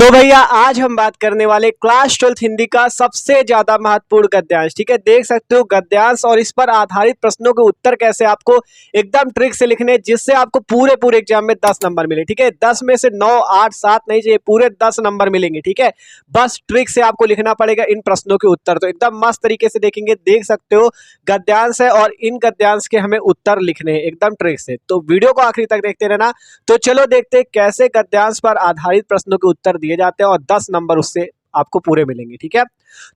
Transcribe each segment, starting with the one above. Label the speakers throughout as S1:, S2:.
S1: तो भैया आज हम बात करने वाले क्लास 12th हिंदी का सबसे ज्यादा महत्वपूर्ण गद्यांश। ठीक है, देख सकते हो गद्यांश और इस पर आधारित प्रश्नों के उत्तर कैसे आपको एकदम ट्रिक से लिखने, जिससे आपको पूरे पूरे एग्जाम में 10 नंबर मिले। ठीक है, 10 में से 9, 8, 7 नहीं चाहिए, पूरे 10 नंबर मिलेंगे। ठीक है, बस ट्रिक से आपको लिखना पड़ेगा इन प्रश्नों के उत्तर। तो एकदम मस्त तरीके से देखेंगे, देख सकते हो गद्यांश है और इन गद्यांश के हमें उत्तर लिखने हैं एकदम ट्रिक से। तो वीडियो को आखिरी तक देखते रहना। तो चलो देखते हैं कैसे गद्यांश पर आधारित प्रश्नों के उत्तर दिए जाते हैं और 10 नंबर उससे आपको पूरे मिलेंगे। ठीक है,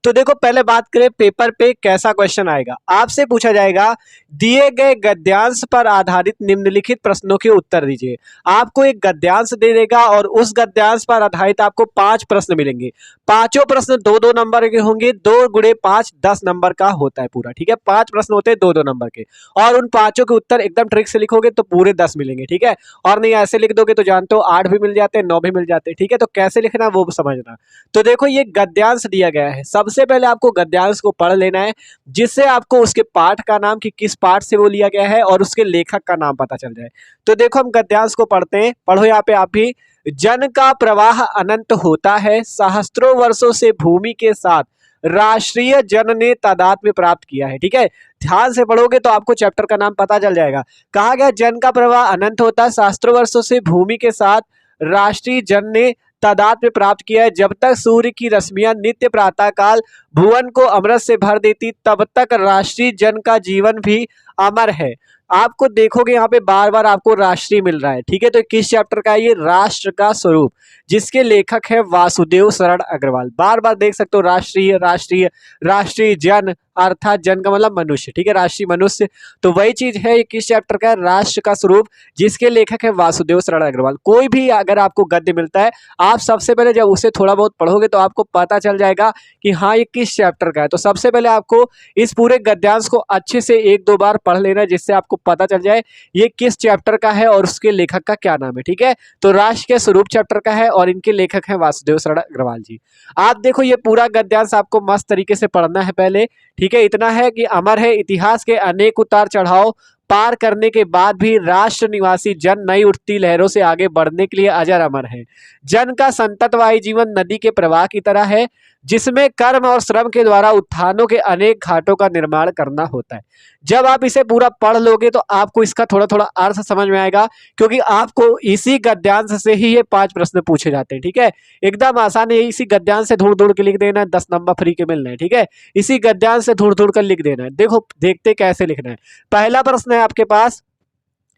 S1: तो देखो पहले बात करें पेपर पे कैसा क्वेश्चन आएगा। आपसे पूछा जाएगा दिए गए गद्यांश पर आधारित निम्नलिखित प्रश्नों के उत्तर दीजिए। आपको एक गद्यांश दे देगा और उस गद्यांश पर आधारित आपको 5 प्रश्न मिलेंगे। पांचों प्रश्न 2-2 नंबर के होंगे। 2 गुणे 5 10 नंबर का होता है पूरा। ठीक है, 5 प्रश्न होते हैं 2-2 नंबर के और उन पांचों के उत्तर एकदम ट्रिक से लिखोगे तो पूरे 10 मिलेंगे। ठीक है, और नहीं ऐसे लिख दोगे तो जानते हो 8 भी मिल जाते हैं, 9 भी मिल जाते हैं। ठीक है, तो कैसे लिखना वो समझना। तो देखो ये गद्यांश दिया गया है। सबसे पहले आपको गद्यांश को पढ़ लेना है, जिससे आपको उसके पाठ का नाम कि किस पाठ से वो लिया गया है और उसके लेखक का नाम पता चल जाए। तो देखो हम गद्यांश को पढ़ते हैं, पढ़ो यहाँ पे आप भी। जन का प्रवाह अनंत होता है, सहस्त्रों वर्षों से भूमि के साथ राष्ट्रीय जन ने तादात्म्य प्राप्त किया है। ठीक है, ध्यान से पढ़ोगे तो आपको चैप्टर का नाम पता चल जाएगा। कहा गया जन का प्रवाह अनंत होता है, सहस्त्रों वर्षों से भूमि के साथ राष्ट्रीय जन ने तादात्म्य प्राप्त किया है। जब तक सूर्य की रश्मियां नित्य प्रातःकाल भुवन को अमृत से भर देती, तब तक राष्ट्रीय जन का जीवन भी अमर है। आपको देखोगे यहाँ पे बार बार आपको राष्ट्रीय मिल रहा है। ठीक है, तो किस चैप्टर का है ये? राष्ट्र का स्वरूप, जिसके लेखक है वासुदेव शरण अग्रवाल। बार बार देख सकते हो राष्ट्रीय राष्ट्रीय राष्ट्रीय जन, अर्थात जन का मतलब मनुष्य। ठीक है, राष्ट्रीय मनुष्य, तो वही चीज है। ये किस चैप्टर का है? राष्ट्र का स्वरूप, जिसके लेखक है वासुदेव शरण अग्रवाल। कोई भी अगर आपको गद्य मिलता है, आप सबसे पहले जब उसे थोड़ा बहुत पढ़ोगे तो आपको पता चल जाएगा कि हाँ ये किस चैप्टर का है। तो सबसे पहले आपको इस पूरे गद्यांश को अच्छे से 1-2 बार पढ़ लेना है, जिससे आपको पता चल जाए ये किस चैप्टर का है और उसके लेखक का क्या नाम है। ठीक है, तो राष्ट्र के स्वरूप चैप्टर का है और इनके लेखक हैं वासुदेव शरण अग्रवाल जी। आप देखो ये पूरा गद्यांश आपको मस्त तरीके से पढ़ना है पहले। ठीक है, इतना है कि अमर है इतिहास के अनेक उतार चढ़ाव पार करने के बाद भी राष्ट्र निवासी जन नई उठती लहरों से आगे बढ़ने के लिए अजर अमर है। जन का संततवाही जीवन नदी के प्रवाह की तरह है, जिसमें कर्म और श्रम के द्वारा उत्थानों के अनेक घाटों का निर्माण करना होता है। जब आप इसे पूरा पढ़ लोगे तो आपको इसका थोड़ा थोड़ा अर्थ समझ में आएगा, क्योंकि आपको इसी गद्यांश से ही ये 5 प्रश्न पूछे जाते हैं। ठीक है, एकदम आसान है, इसी गद्यांश से ढूंढ ढूंढ के लिख देना है, 10 नंबर फ्री के मिलने हैं। ठीक है, इसी गद्यांश से ढूंढ ढूंढ कर लिख देना है। देखो देखते कैसे लिखना है। पहला प्रश्न है आपके पास,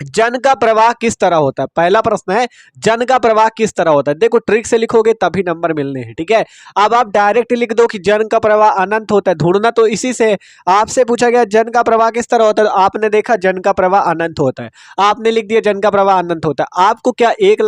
S1: जन का प्रवाह किस तरह होता है। पहला प्रश्न है जन का प्रवाह किस तरह होता है। देखो ट्रिक से लिखोगे तभी नंबर मिलने हैं। ठीक है, अब आप डायरेक्ट लिख दो कि जन का प्रवाह अनंत होता है, ढूंढना तो इसी से। आपसे पूछा गया जन का प्रवाह किस तरह होता है, तो आपने देखा जन का प्रवाह अनंत होता है, आपने लिख दिया जन का प्रवाह अनंत होता है। आपको क्या एक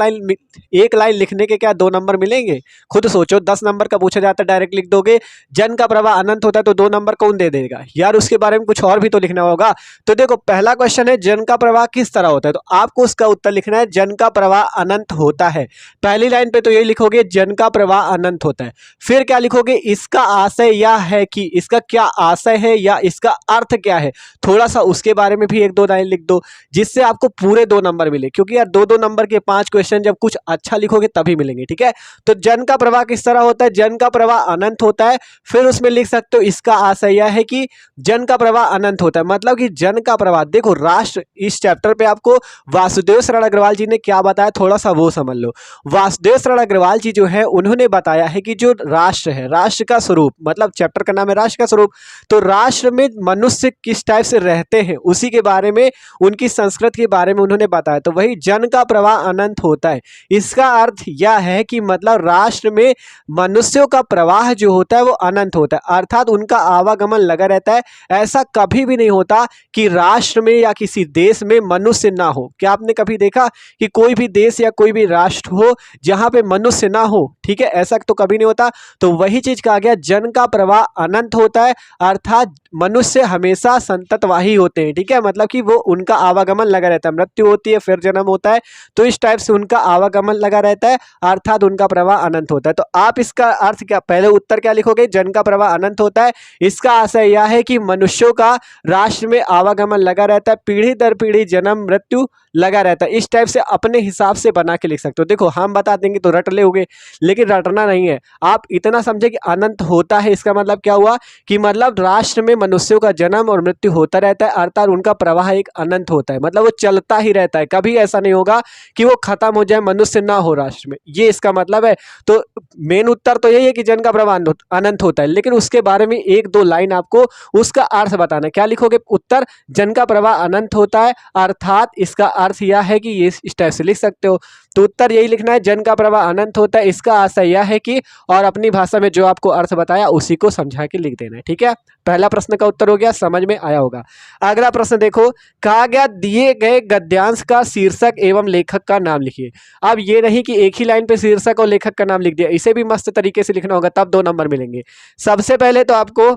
S1: लाइन लिखने के क्या 2 नंबर मिलेंगे? खुद सोचो, 10 नंबर का पूछा जाता है, डायरेक्ट लिख दोगे जन का प्रवाह अनंत होता है तो 2 नंबर कौन दे देगा यार? उसके बारे में कुछ और भी तो लिखना होगा। तो देखो पहला क्वेश्चन है जन का प्रवाह किस तरह होता है, तो आपको उसका उत्तर लिखना है जन का प्रवाह अनंत होता है। पहली लाइन पे तो यही लिखोगे जन का प्रवाह अनंत होता है। फिर क्या लिखोगे? इसका आशय यह है कि, इसका क्या आशय है या इसका अर्थ क्या है, थोड़ा सा उसके बारे में भी 1-2 लाइन लिख दो, जिससे आपको पूरे 2 नंबर मिले। क्योंकि यार 2-2 नंबर के 5 क्वेश्चन जब कुछ अच्छा लिखोगे तभी मिलेंगे। ठीक है, तो जन का प्रवाह किस तरह होता है? जन का प्रवाह अनंत होता है। फिर उसमें लिख सकते हो इसका आशय यह है कि जन का प्रवाह अनंत होता है, मतलब कि जन का प्रवाह। देखो राष्ट्र, इस चैप्टर पे आपको वासुदेव शरण अग्रवाल जी ने क्या बताया थोड़ा सा वो समझ लो। वासुदेव शरण अग्रवाल जी जो है उन्होंने बताया है कि जो राष्ट्र है, राष्ट्र का स्वरूप, मतलब चैप्टर का नाम है राष्ट्र का स्वरूप, तो राष्ट्र में मनुष्य किस टाइप से रहते हैं उसी के बारे में, उनकी संस्कृति के बारे में उन्होंने बताया। तो वही जन का प्रवाह अनंत होता है। इसका अर्थ यह है कि मतलब राष्ट्र में मनुष्यों का प्रवाह जो होता है वो अनंत होता है, अर्थात उनका आवागमन लगा रहता है। ऐसा कभी भी नहीं होता कि राष्ट्र में या किसी देश में मनुष्य ना हो। क्या आपने कभी देखा कि कोई भी देश या कोई भी राष्ट्र हो जहां पे मनुष्य ना हो? ठीक है, ऐसा तो कभी नहीं होता। तो वही चीज कहा गया जन का प्रवाह अनंत होता है, अर्थात मनुष्य हमेशा संततवाही होते हैं। ठीक है, मतलब कि वो उनका आवागमन लगा रहता है, मृत्यु होती है फिर जन्म होता है, तो इस टाइप से उनका आवागमन लगा रहता है, अर्थात उनका प्रवाह अनंत होता है। तो आप इसका अर्थ क्या, पहले उत्तर क्या लिखोगे? जन का प्रवाह अनंत होता है। इसका आशय यह है कि मनुष्यों का राष्ट्र में आवागमन लगा रहता है, पीढ़ी दर पीढ़ी जन्म मृत्यु लगा रहता है। इस टाइप से अपने हिसाब से बना के लिख सकते हो। देखो हम बता देंगे तो रट लेोगे, लेकिन रटना नहीं है। आप इतना समझे कि अनंत होता है, इसका मतलब क्या हुआ कि मतलब राष्ट्र में मनुष्यों का जन्म और मृत्यु होता रहता है, अर्थात उनका प्रवाह एक अनंत होता है, मतलब वो चलता ही रहता है। कभी ऐसा नहीं होगा कि वो खत्म हो जाए, मनुष्य ना हो राष्ट्र में, ये इसका मतलब है। तो मेन उत्तर तो यही है कि जन का प्रवाह अनंत होता है, लेकिन उसके बारे में एक दो लाइन आपको उसका अर्थ बताना है। क्या लिखोगे उत्तर? जन का प्रवाह अनंत होता है, अर्थात इसका अर्थ यह है कि ये इस टाइप से लिख सकते हो। तो उत्तर यही लिखना है, जन का प्रवाह अनंत होता है, इसका आशय यह है कि, और अपनी भाषा में जो आपको अर्थ बताया उसी को समझा के लिख देना है। ठीक है, पहला प्रश्न का उत्तर हो गया, समझ में आया होगा। अगला प्रश्न देखो, कहा गया दिए गए गद्यांश का शीर्षक एवं लेखक का नाम लिखिए। अब ये नहीं कि एक ही लाइन पे शीर्षक और लेखक का नाम लिख दिया, इसे भी मस्त तरीके से लिखना होगा, तब 2 नंबर मिलेंगे। सबसे पहले तो आपको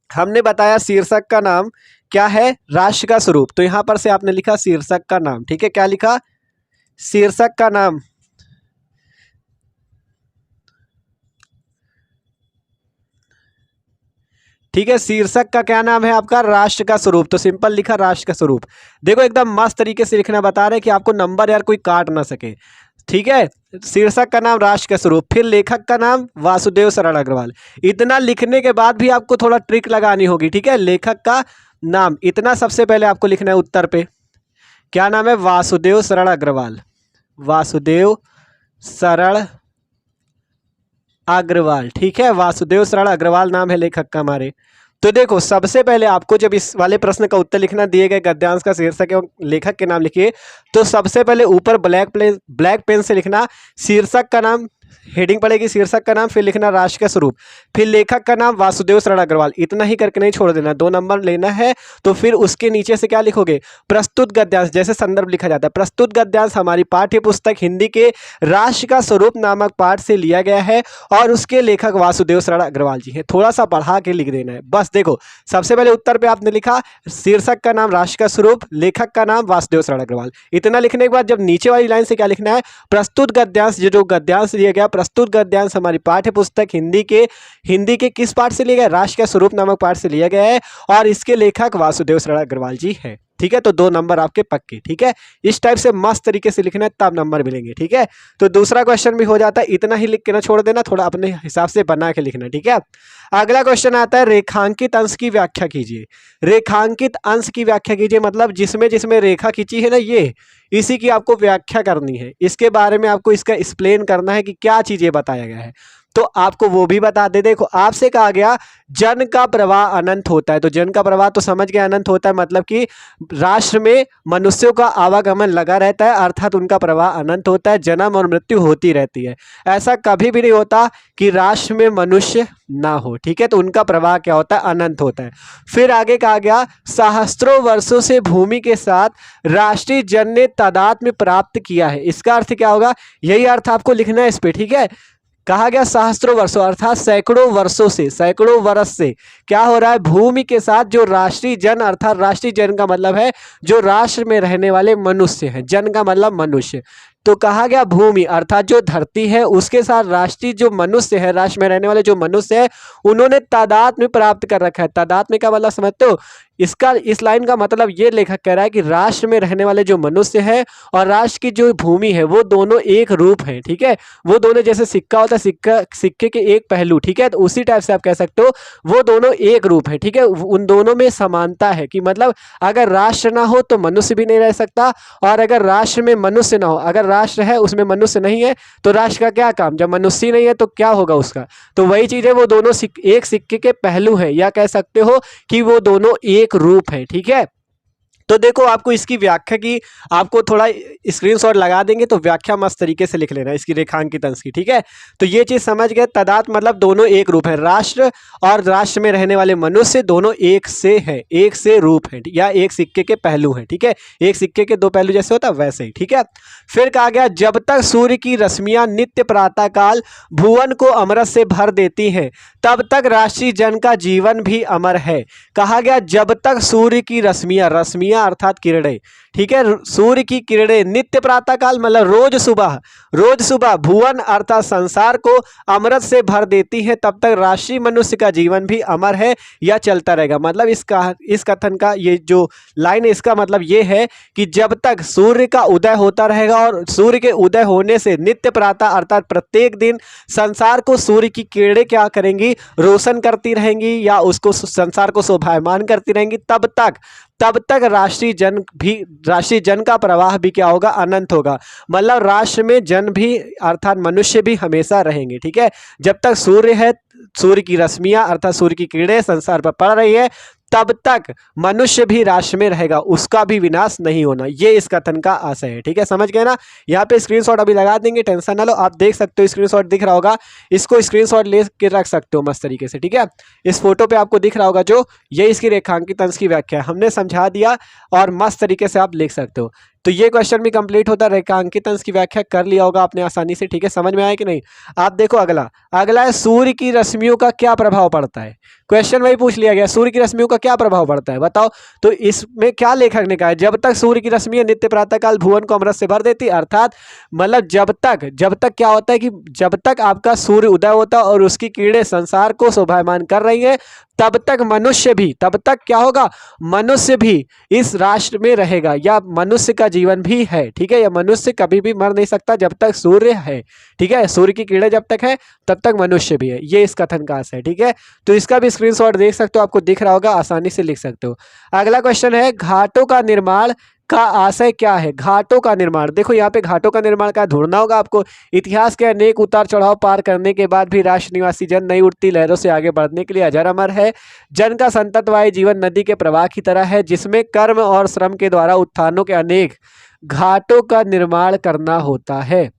S1: हमने बताया शीर्षक का नाम क्या है, राष्ट्र का स्वरूप, तो यहां पर से आपने लिखा शीर्षक का नाम। ठीक है, क्या लिखा? शीर्षक का नाम। ठीक है, शीर्षक का क्या नाम है आपका? राष्ट्र का स्वरूप, तो सिंपल लिखा राष्ट्र का स्वरूप। देखो एकदम मस्त तरीके से लिखना, बता रहे कि आपको नंबर यार कोई काट ना सके। ठीक है, शीर्षक का नाम राष्ट्र का स्वरूप, फिर लेखक का नाम वासुदेव शरण अग्रवाल। इतना लिखने के बाद भी आपको थोड़ा ट्रिक लगानी होगी। ठीक है, लेखक का नाम इतना सबसे पहले आपको लिखना है उत्तर पे, क्या नाम है? वासुदेव शरण अग्रवाल, वासुदेव शरण अग्रवाल। ठीक है, वासुदेव शरण अग्रवाल नाम है लेखक का हमारे। तो देखो सबसे पहले आपको जब इस वाले प्रश्न का उत्तर लिखना, दिए गए गद्यांश का शीर्षक एवं लेखक के नाम लिखिए, तो सबसे पहले ऊपर ब्लैक पेन से लिखना शीर्षक का नाम, हेडिंग पड़ेगी शीर्षक का नाम, फिर लिखना राष्ट्र का स्वरूप, फिर लेखक का नाम वासुदेव शरण अग्रवाल। इतना ही करके नहीं छोड़ देना, 2 नंबर लेना है। तो फिर उसके नीचे से क्या लिखोगे? प्रस्तुत गद्यांश, जैसे संदर्भ लिखा जाता है। प्रस्तुत गद्यांश हमारी पाठ्य पुस्तक हिंदी के राष्ट्र का स्वरूप नामक पाठ से लिया गया है और उसके लेखक वासुदेव शरण अग्रवाल जी हैं। थोड़ा सा बढ़ा के लिख देना है बस। देखो सबसे पहले उत्तर पे आपने लिखा शीर्षक का नाम राष्ट्र का स्वरूप, लेखक का नाम वासुदेव शरण अग्रवाल। इतना लिखने के बाद जब नीचे वाली लाइन से क्या लिखना है? प्रस्तुत गद्यांश, जो गद्यांश दिया गया, प्रस्तुत गद्यांश हमारी पाठ्य पुस्तक हिंदी के किस पाठ से लिया गया? राष्ट्र का स्वरूप नामक पाठ से लिया गया है और इसके लेखक वासुदेव शरण अग्रवाल जी हैं। ठीक है, तो 2 नंबर आपके पक्के। ठीक है, इस टाइप से मस्त तरीके से लिखना है, तब नंबर मिलेंगे। ठीक है, तो दूसरा क्वेश्चन भी हो जाता है, इतना ही लिख के ना छोड़ देना, थोड़ा अपने हिसाब से बना के लिखना। ठीक है, अगला क्वेश्चन आता है, रेखांकित अंश की व्याख्या कीजिए। रेखांकित अंश की व्याख्या कीजिए मतलब जिसमें जिसमें रेखा खींची है ना, ये इसी की आपको व्याख्या करनी है, इसके बारे में आपको इसका एक्सप्लेन करना है कि क्या चीज ये बताया गया है, तो आपको वो भी बता दे। देखो आपसे कहा गया जन का प्रवाह अनंत होता है, तो जन का प्रवाह तो समझ गया अनंत होता है, मतलब कि राष्ट्र में मनुष्यों का आवागमन लगा रहता है, अर्थात उनका प्रवाह अनंत होता है, जन्म और मृत्यु होती रहती है। ऐसा कभी भी नहीं होता कि राष्ट्र में मनुष्य ना हो। ठीक है, तो उनका प्रवाह क्या होता है? अनंत होता है। फिर आगे कहा गया सहस्त्रों वर्षों से भूमि के साथ राष्ट्रीय जन ने तादात्म्य प्राप्त किया है। इसका अर्थ क्या होगा? यही अर्थ आपको लिखना है इस पे। ठीक है, कहा गया सहस्त्रों वर्षों अर्थात सैकड़ों वर्षों से, सैकड़ों वर्ष से क्या हो रहा है? भूमि के साथ जो राष्ट्रीय जन, अर्थात राष्ट्रीय जन का मतलब है जो राष्ट्र में रहने वाले मनुष्य हैं, जन का मतलब मनुष्य। तो कहा गया भूमि अर्थात जो धरती है उसके साथ राष्ट्रीय जो मनुष्य है, राष्ट्र में रहने वाले जो मनुष्य है, उन्होंने तादात्म्य प्राप्त कर रखा है। तादात्म्य का मतलब समझते हो? इसका इस लाइन का मतलब ये लेखक कह रहा है कि राष्ट्र में रहने वाले जो मनुष्य है और राष्ट्र की जो भूमि है वो दोनों एक रूप है। ठीक है, वो दोनों जैसे सिक्का होता है, सिक्के के एक पहलू। ठीक है, तो उसी टाइप से आप कह सकते हो वो दोनों एक रूप है। ठीक है, उन दोनों में समानता है कि मतलब अगर राष्ट्र ना हो तो मनुष्य भी नहीं रह सकता, और अगर राष्ट्र में मनुष्य ना हो, अगर राष्ट्र है उसमें मनुष्य नहीं है तो राष्ट्र का क्या काम? जब मनुष्य ही नहीं है तो क्या होगा उसका? तो वही चीज है, वो दोनों एक सिक्के के पहलू हैं, या कह सकते हो कि वो दोनों एक रूप है। ठीक है, तो देखो आपको इसकी व्याख्या की आपको थोड़ा स्क्रीनशॉट लगा देंगे तो व्याख्या मस्त तरीके से लिख लेना इसकी रेखांकित अंश की। ठीक है, तो ये चीज समझ गए, तदात मतलब दोनों एक रूप है, राष्ट्र और राष्ट्र में रहने वाले मनुष्य दोनों एक से है, एक से रूप है, या एक सिक्के के पहलू है। ठीक है, एक सिक्के के 2 पहलू जैसे होता है वैसे ही। ठीक है, फिर कहा गया जब तक सूर्य की रश्मियां नित्य प्रातःकाल भुवन को अमृत से भर देती हैं तब तक राष्ट्रीय जन का जीवन भी अमर है। कहा गया जब तक सूर्य की रश्मियां, रश्मियां अर्थात किरणें, ठीक है। सूर्य की किरणें नित्य प्रातःकाल मतलब रोज सुबह भुवन अर्थात संसार को अमृत से भर देती है, तब तक राशि मनुष्य का जीवन भी अमर है या चलता रहेगा। मतलब इस कथन का ये जो लाइन है इसका मतलब ये है कि जब तक सूर्य का उदय होता रहेगा और सूर्य के उदय होने से नित्य प्रातः अर्थात प्रत्येक दिन संसार को सूर्य की किरणें क्या करेंगी, रोशन करती रहेंगी या उसको संसार को शोभायमान करती रहेंगी, तब तक राष्ट्रीय जन का प्रवाह भी क्या होगा, अनंत होगा। मतलब राष्ट्र में जन भी अर्थात मनुष्य भी हमेशा रहेंगे। ठीक है, जब तक सूर्य है, सूर्य की रश्मियां अर्थात सूर्य की किरणें संसार पर पड़ रही है, तब तक मनुष्य भी राष्ट्र में रहेगा, उसका भी विनाश नहीं होना। ये इस कथन का आशय है। ठीक है, समझ गए ना। यहाँ पे स्क्रीनशॉट अभी लगा देंगे, टेंशन ना लो। आप देख सकते हो स्क्रीनशॉट दिख रहा होगा, इसको स्क्रीनशॉट ले के रख सकते हो मस्त तरीके से। ठीक है, इस फोटो पे आपको दिख रहा होगा जो ये इसकी रेखांकित अंश की व्याख्या हमने समझा दिया और मस्त तरीके से आप लिख सकते हो। तो ये क्वेश्चन भी कंप्लीट होता है, रेखांकित अंश की व्याख्या कर लिया होगा आपने आसानी से। ठीक है, समझ में आया कि नहीं। आप देखो अगला है सूर्य की रश्मियों का क्या प्रभाव पड़ता है। क्वेश्चन वही पूछ लिया गया, सूर्य की रश्मियों का क्या प्रभाव पड़ता है बताओ। तो इसमें क्या लेखक ने कहा है, जब तक सूर्य की रश्मियां नित्य प्रातःकाल भुवन को अमृत से भर देती, अर्थात मतलब जब तक क्या होता है कि जब तक आपका सूर्य उदय होता है और उसकी किरणें संसार को शोभायमान कर रही है, तब तक क्या होगा, मनुष्य भी इस राष्ट्र में रहेगा या मनुष्य का जीवन भी है। ठीक है, या मनुष्य कभी भी मर नहीं सकता जब तक सूर्य है। ठीक है, सूर्य की किरणें जब तक है तब तक मनुष्य भी है, ये इस कथन का आशय है। ठीक है, तो इसका भी स्क्रीनशॉट देख सकते हो, आपको दिख रहा होगा, आसानी से लिख सकते हो। अगला क्वेश्चन है, घाटों का निर्माण का आशय क्या है। घाटों का निर्माण, देखो यहाँ पे घाटों का निर्माण का ढूंढना होगा आपको। इतिहास के अनेक उतार चढ़ाव पार करने के बाद भी राष्ट्र निवासी जन नई उठती लहरों से आगे बढ़ने के लिए अजर अमर है। जन का संततवाही जीवन नदी के प्रवाह की तरह है, जिसमें कर्म और श्रम के द्वारा उत्थानों के अनेक घाटों का निर्माण करना होता है।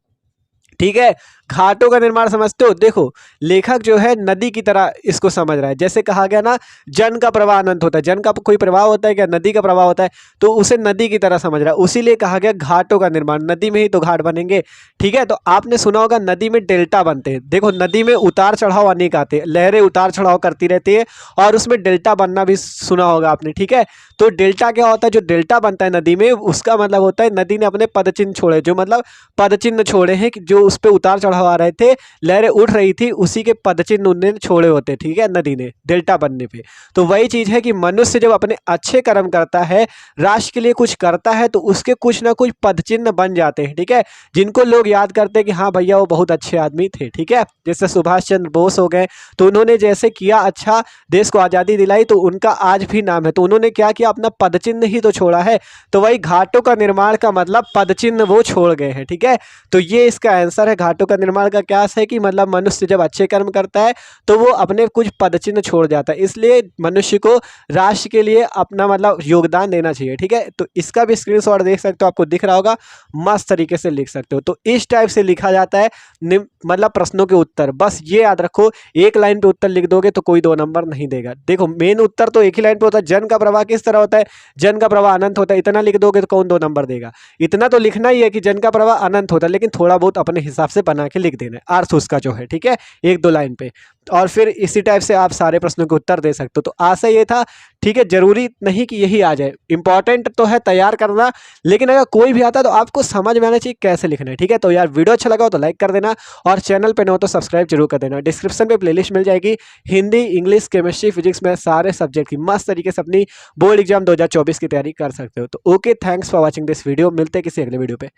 S1: ठीक है, घाटों का निर्माण समझते हो। देखो लेखक जो है नदी की तरह इसको समझ रहा है, जैसे कहा गया ना जन का प्रवाह अनंत होता है, जन का कोई प्रवाह होता है क्या, नदी का प्रवाह होता है, तो उसे नदी की तरह समझ रहा है, उसीलिए कहा गया घाटों का निर्माण, नदी में ही तो घाट बनेंगे। ठीक है, तो आपने सुना होगा नदी में डेल्टा बनते हैं। देखो नदी में उतार चढ़ाव अनेक आते हैं, लहरें उतार चढ़ाव करती रहती है और उसमें डेल्टा बनना भी सुना होगा आपने। ठीक है, तो डेल्टा क्या होता है, जो डेल्टा बनता है नदी में उसका मतलब होता है नदी ने अपने पदचिन्ह छोड़े, जो मतलब पदचिन्ह छोड़े हैं कि जो उस पर उतार चढ़ाव आ रहे थे, लहरें उठ रही थी, उसी के पदचिन्ह उन्होंने छोड़े होते। ठीक है, नदी ने डेल्टा बनने पे। तो वही चीज है कि मनुष्य जब अपने अच्छे कर्म करता है, राष्ट्र के लिए कुछ करता है, तो उसके कुछ ना कुछ पदचिन्ह बन जाते हैं। ठीक है, जिनको लोग याद करते हैं कि हाँ भैया वो बहुत अच्छे आदमी थे। ठीक है, जैसे सुभाष चंद्र बोस हो गए, तो उन्होंने जैसे किया अच्छा, देश को आज़ादी दिलाई, तो उनका आज भी नाम है। तो उन्होंने क्या किया, अपना पदचिन्ह ही तो छोड़ा है। तो वही घाटों का निर्माण का मतलब पदचिन्ह वो छोड़ गए हैं। ठीक है, तो ये इसका आंसर है। घाटों का निर्माण का क्या है कि मतलब मनुष्य जब अच्छे कर्म करता है तो वो अपने कुछ पदचिन्ह छोड़ जाता है, इसलिए मनुष्य को राष्ट्र के लिए अपना मतलब योगदान देना चाहिए। ठीक है, तो इसका भी स्क्रीनशॉट देख सकते हो, आपको दिख रहा होगा, मस्त तरीके से लिख सकते हो। तो इस टाइप से लिखा जाता है मतलब प्रश्नों के उत्तर। बस ये याद रखो, एक लाइन पे उत्तर लिख दोगे तो कोई 2 नंबर नहीं देगा। देखो मेन उत्तर तो एक ही लाइन पे होता है, जन का प्रवाह किस तरह होता है, जन का प्रवाह अनंत होता है, इतना लिख दोगे तो कौन 2 नंबर देगा। इतना तो लिखना ही है कि जन का प्रवाह अनंत होता है, लेकिन थोड़ा बहुत अपने हिसाब से बना के लिख देना है अर्थ उसका जो है। ठीक है, 1-2 लाइन पे, और फिर इसी टाइप से आप सारे प्रश्नों के उत्तर दे सकते हो। तो आशा ये था। ठीक है, जरूरी नहीं कि यही आ जाए, इंपॉर्टेंट तो है तैयार करना, लेकिन अगर कोई भी आता है तो आपको समझ में आना चाहिए कैसे लिखना है। ठीक है, तो यार वीडियो अच्छा लगा हो तो लाइक कर देना और चैनल पे न हो तो सब्सक्राइब जरूर कर देना। डिस्क्रिप्शन पे प्लेलिस्ट मिल जाएगी, हिंदी, इंग्लिश, केमिस्ट्री, फिजिक्स में सारे सब्जेक्ट की मस्त तरीके से अपनी बोर्ड एग्जाम 2024 की तैयारी कर सकते हो। तो okay, thanks for watching this video. मिलते हैं किसी अगले वीडियो पे।